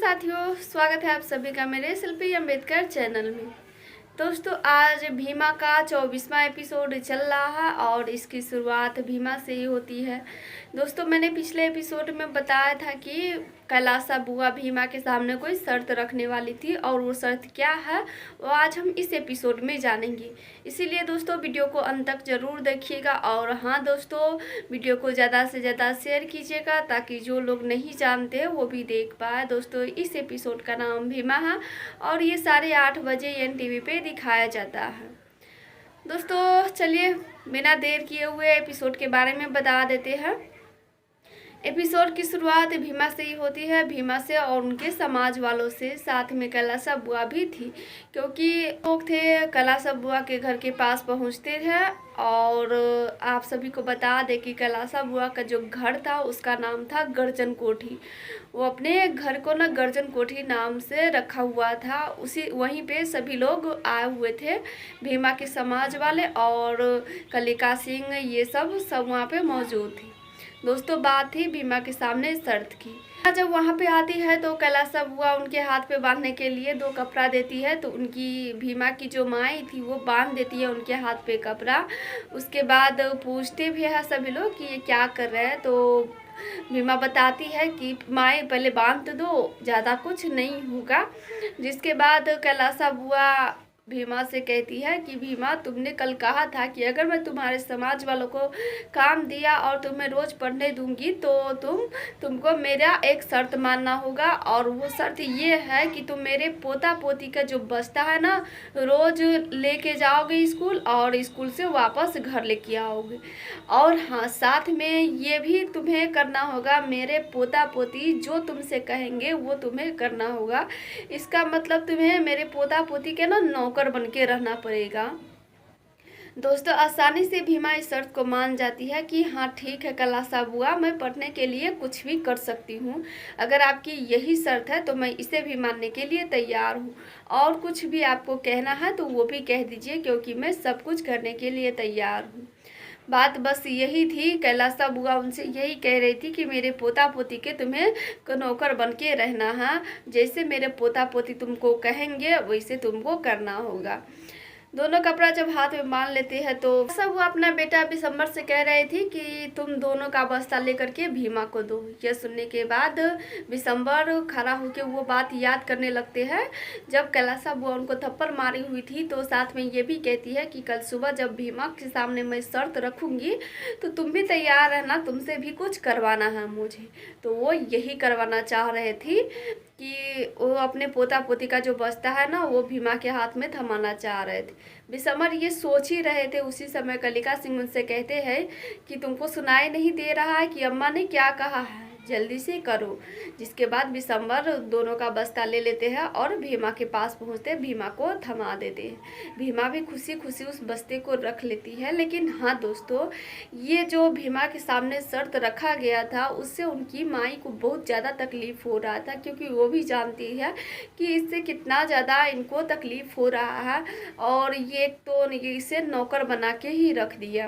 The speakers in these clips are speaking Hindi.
साथियों, स्वागत है आप सभी का मेरे शिल्पी अम्बेडकर चैनल में। दोस्तों, आज भीमा का 24वां एपिसोड चल रहा है और इसकी शुरुआत भीमा से ही होती है। दोस्तों, मैंने पिछले एपिसोड में बताया था कि कैलासा बुआ भीमा के सामने कोई शर्त रखने वाली थी और वो शर्त क्या है वो आज हम इस एपिसोड में जानेंगे। इसीलिए दोस्तों, वीडियो को अंत तक ज़रूर देखिएगा और हाँ दोस्तों, वीडियो को ज़्यादा से ज़्यादा शेयर कीजिएगा ताकि जो लोग नहीं जानते वो भी देख पाए। दोस्तों, इस एपिसोड का नाम भीमा है और ये 8:30 बजे NTV पे दिखाया जाता है। दोस्तों, चलिए बिना देर किए हुए एपिसोड के बारे में बता देते हैं। एपिसोड की शुरुआत भीमा से ही होती है, भीमा से और उनके समाज वालों से, साथ में कैलासा बुआ भी थी क्योंकि लोग थे कैलासा बुआ के घर के पास पहुंचते थे। और आप सभी को बता दें कि कैलासा बुआ का जो घर था उसका नाम था गर्जन कोठी। वो अपने घर को ना गर्जन कोठी नाम से रखा हुआ था। उसी वहीं पे सभी लोग आए हुए थे, भीमा के समाज वाले और कलिका सिंह, ये सब वहाँ पे मौजूद थी। दोस्तों, बात थी भीमा के सामने शर्त की। जब वहाँ पे आती है तो कैलासा बुआ उनके हाथ पे बांधने के लिए 2 कपड़ा देती है, तो उनकी भीमा की जो माई थी वो बांध देती है उनके हाथ पे कपड़ा। उसके बाद पूछते भी है सभी लोग कि ये क्या कर रहे हैं, तो भीमा बताती है कि माई पहले बांध दो, ज़्यादा कुछ नहीं होगा। जिसके बाद कैलासा बुआ भीमा से कहती है कि भीमा, तुमने कल कहा था कि अगर मैं तुम्हारे समाज वालों को काम दिया और तुम्हें रोज़ पढ़ने दूंगी तो तुमको मेरा एक शर्त मानना होगा, और वो शर्त ये है कि तुम मेरे पोता पोती का जो बस्ता है ना रोज़ लेके जाओगे स्कूल और स्कूल से वापस घर लेके आओगे। और हाँ, साथ में ये भी तुम्हें करना होगा, मेरे पोता पोती जो तुमसे कहेंगे वो तुम्हें करना होगा। इसका मतलब तुम्हें मेरे पोता पोती के ना नौकर बन के रहना पड़ेगा। दोस्तों, आसानी से भीमा इस शर्त को मान जाती है कि हाँ ठीक है कैलासा बुआ, मैं पढ़ने के लिए कुछ भी कर सकती हूँ। अगर आपकी यही शर्त है तो मैं इसे भी मानने के लिए तैयार हूँ, और कुछ भी आपको कहना है तो वो भी कह दीजिए क्योंकि मैं सब कुछ करने के लिए तैयार हूँ। बात बस यही थी, कैलासा बुआ उनसे यही कह रही थी कि मेरे पोता पोती के तुम्हें नौकर बन के रहना है, जैसे मेरे पोता पोती तुमको कहेंगे वैसे तुमको करना होगा। दोनों कपड़ा जब हाथ में बांध लेते हैं तो सब वो अपना बेटा बिशंबर से कह रही थी कि तुम दोनों का बस्ता लेकर के भीमा को दो। यह सुनने के बाद बिशंबर खड़ा होकर वो बात याद करने लगते हैं जब कैलासा बुआ उनको थप्पड़ मारी हुई थी, तो साथ में ये भी कहती है कि कल सुबह जब भीमा के सामने मैं शर्त रखूँगी तो तुम भी तैयार रहना, तुमसे भी कुछ करवाना है मुझे। तो वो यही करवाना चाह रहे थी कि वो अपने पोता पोती का जो बस्ता है ना वो भीमा के हाथ में थमाना चाह रहे थे। बिशंबर ये सोच ही रहे थे, उसी समय कलिका सिंह उनसे कहते हैं कि तुमको सुनाई नहीं दे रहा है कि अम्मा ने क्या कहा है, जल्दी से करो। जिसके बाद बिशंबर दोनों का बस्ता ले लेते हैं और भीमा के पास पहुंचते भीमा को थमा देते हैं। भीमा भी खुशी खुशी उस बस्ते को रख लेती है। लेकिन हाँ दोस्तों, ये जो भीमा के सामने शर्त रखा गया था उससे उनकी माई को बहुत ज़्यादा तकलीफ़ हो रहा था, क्योंकि वो भी जानती है कि इससे कितना ज़्यादा इनको तकलीफ़ हो रहा है, और ये तो इसे नौकर बना के ही रख दिया।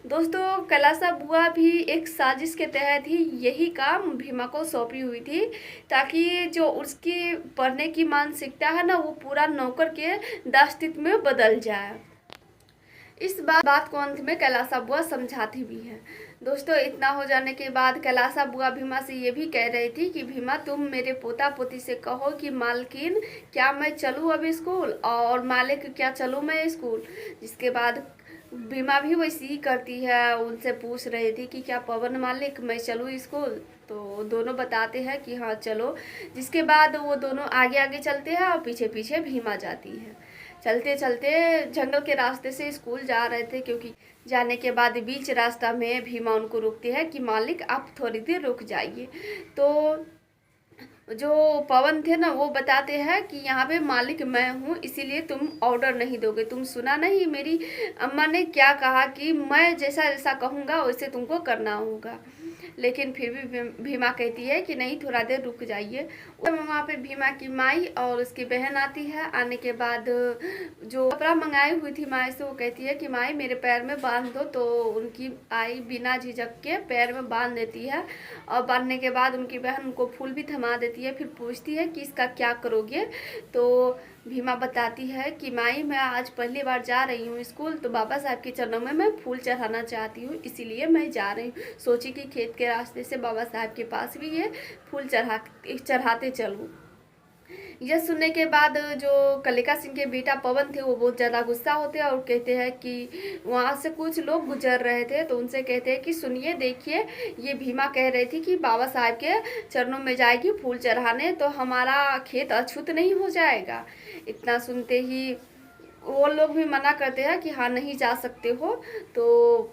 दोस्तों, कैलासा बुआ भी एक साजिश के तहत ही यही काम भीमा को सौंपी हुई थी, ताकि जो उसकी पढ़ने की मानसिकता है ना वो पूरा नौकर के दास्तित्व में बदल जाए। इस बात को अंत में कैलासा बुआ समझाती भी है। दोस्तों, इतना हो जाने के बाद कैलासा बुआ भीमा से ये भी कह रही थी कि भीमा, तुम मेरे पोता पोती से कहो कि मालकिन क्या मैं चलूँ अभी स्कूल, और मालिक क्या चलूँ मैं स्कूल। जिसके बाद भीमा भी वैसी ही करती है, उनसे पूछ रही थी कि क्या पवन मालिक मैं चलूँ स्कूल, तो दोनों बताते हैं कि हाँ चलो। जिसके बाद वो दोनों आगे आगे चलते हैं और पीछे पीछे भीमा जाती है। चलते चलते जंगल के रास्ते से स्कूल जा रहे थे, क्योंकि जाने के बाद बीच रास्ता में भीमा उनको रोकती है कि मालिक आप थोड़ी देर रुक जाइए। तो जो पवन थे ना वो बताते हैं कि यहाँ पे मालिक मैं हूँ, इसीलिए तुम ऑर्डर नहीं दोगे। तुम सुना नहीं मेरी अम्मा ने क्या कहा कि मैं जैसा जैसा कहूँगा वैसे तुमको करना होगा। लेकिन फिर भी भीमा कहती है कि नहीं, थोड़ा देर रुक जाइए। वहाँ पे भीमा की माई और उसकी बहन आती है। आने के बाद जो कपड़ा मंगाई हुई थी माई से, वो कहती है कि माई मेरे पैर में बांध दो। तो उनकी आई बिना झिझक के पैर में बांध देती है, और बांधने के बाद उनकी बहन उनको फूल भी थमा देती है। फिर पूछती है कि इसका क्या करोगे। तो भीमा बताती है कि माई मैं आज पहली बार जा रही हूँ स्कूल, तो बाबा साहब के चरणों में मैं फूल चढ़ाना चाहती हूँ, इसीलिए मैं जा रही हूँ। सोची कि खेत के रास्ते से बाबा साहब के पास भी ये फूल चढ़ाते चलूँ। यह सुनने के बाद जो कलिका सिंह के बेटा पवन थे वो बहुत ज़्यादा गुस्सा होते हैं और कहते हैं कि वहाँ से कुछ लोग गुजर रहे थे, तो उनसे कहते हैं कि सुनिए, देखिए, ये भीमा कह रही थी कि बाबा साहब के चरणों में जाएगी फूल चढ़ाने, तो हमारा खेत अछूत नहीं हो जाएगा। इतना सुनते ही वो लोग भी मना करते हैं कि हाँ नहीं जा सकते हो। तो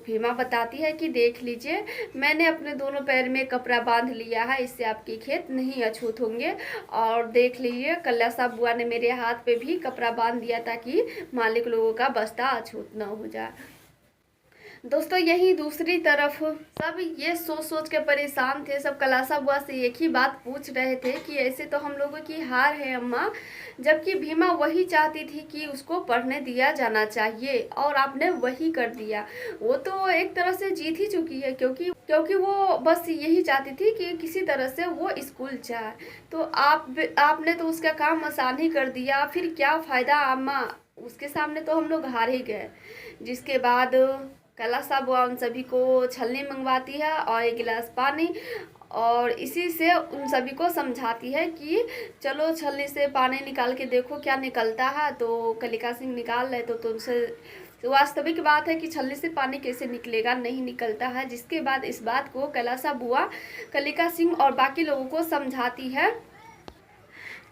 भीमा बताती है कि देख लीजिए, मैंने अपने दोनों पैर में कपड़ा बांध लिया है, इससे आपके खेत नहीं अछूत होंगे। और देख लीजिए, कल्यासा बुआ ने मेरे हाथ पे भी कपड़ा बांध दिया ताकि मालिक लोगों का बस्ता अछूत न हो जाए। दोस्तों यही दूसरी तरफ सब ये सोच सोच के परेशान थे। सब कलासा बुआ से एक ही बात पूछ रहे थे कि ऐसे तो हम लोगों की हार है अम्मा, जबकि भीमा वही चाहती थी कि उसको पढ़ने दिया जाना चाहिए और आपने वही कर दिया। वो तो एक तरह से जीत ही चुकी है, क्योंकि वो बस यही चाहती थी कि किसी तरह से वो स्कूल जाए। तो आपने तो उसका काम आसान ही कर दिया, फिर क्या फ़ायदा अम्मा, उसके सामने तो हम लोग हार ही गए। जिसके बाद कलासा बुआ उन सभी को छलनी मंगवाती है और एक गिलास पानी, और इसी से उन सभी को समझाती है कि चलो छलनी से पानी निकाल के देखो क्या निकलता है। तो कलिका सिंह निकाल रहे तो तुमसे वास्तविक बात है कि छलनी से पानी कैसे निकलेगा, नहीं निकलता है। जिसके बाद इस बात को कलासा बुआ कलिका सिंह और बाकी लोगों को समझाती है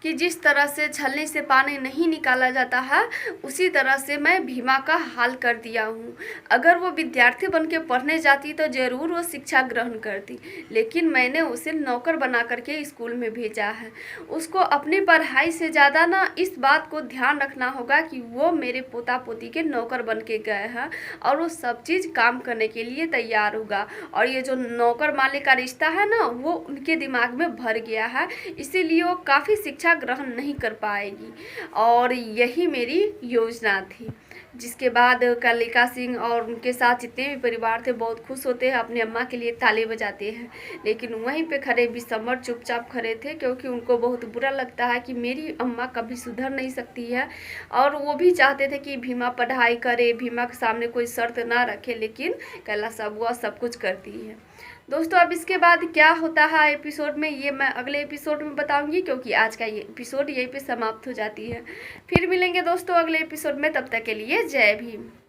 कि जिस तरह से छलनी से पानी नहीं निकाला जाता है, उसी तरह से मैं भीमा का हाल कर दिया हूँ। अगर वो विद्यार्थी बन के पढ़ने जाती तो ज़रूर वो शिक्षा ग्रहण करती, लेकिन मैंने उसे नौकर बना करके स्कूल में भेजा है। उसको अपनी पढ़ाई से ज़्यादा ना इस बात को ध्यान रखना होगा कि वो मेरे पोता पोती के नौकर बन के गए हैं और वो सब चीज़ काम करने के लिए तैयार होगा। और ये जो नौकर मालिक का रिश्ता है ना, वो उनके दिमाग में भर गया है, इसीलिए वो काफ़ी शिक्षा ग्रहण नहीं कर पाएगी। और यही मेरी योजना थी। जिसके बाद कलिका सिंह और उनके साथ जितने भी परिवार थे बहुत खुश होते हैं, अपनी अम्मा के लिए ताली बजाते हैं। लेकिन वहीं पे खड़े बिसम्बर चुपचाप खड़े थे, क्योंकि उनको बहुत बुरा लगता है कि मेरी अम्मा कभी सुधर नहीं सकती है। और वो भी चाहते थे कि भीमा पढ़ाई करे, भीमा के सामने कोई शर्त ना रखे, लेकिन कैलाश बुआ सब कुछ करती है। दोस्तों अब इसके बाद क्या होता है एपिसोड में, ये मैं अगले एपिसोड में बताऊंगी, क्योंकि आज का ये एपिसोड यहीं पे समाप्त हो जाती है। फिर मिलेंगे दोस्तों अगले एपिसोड में, तब तक के लिए जय भीम।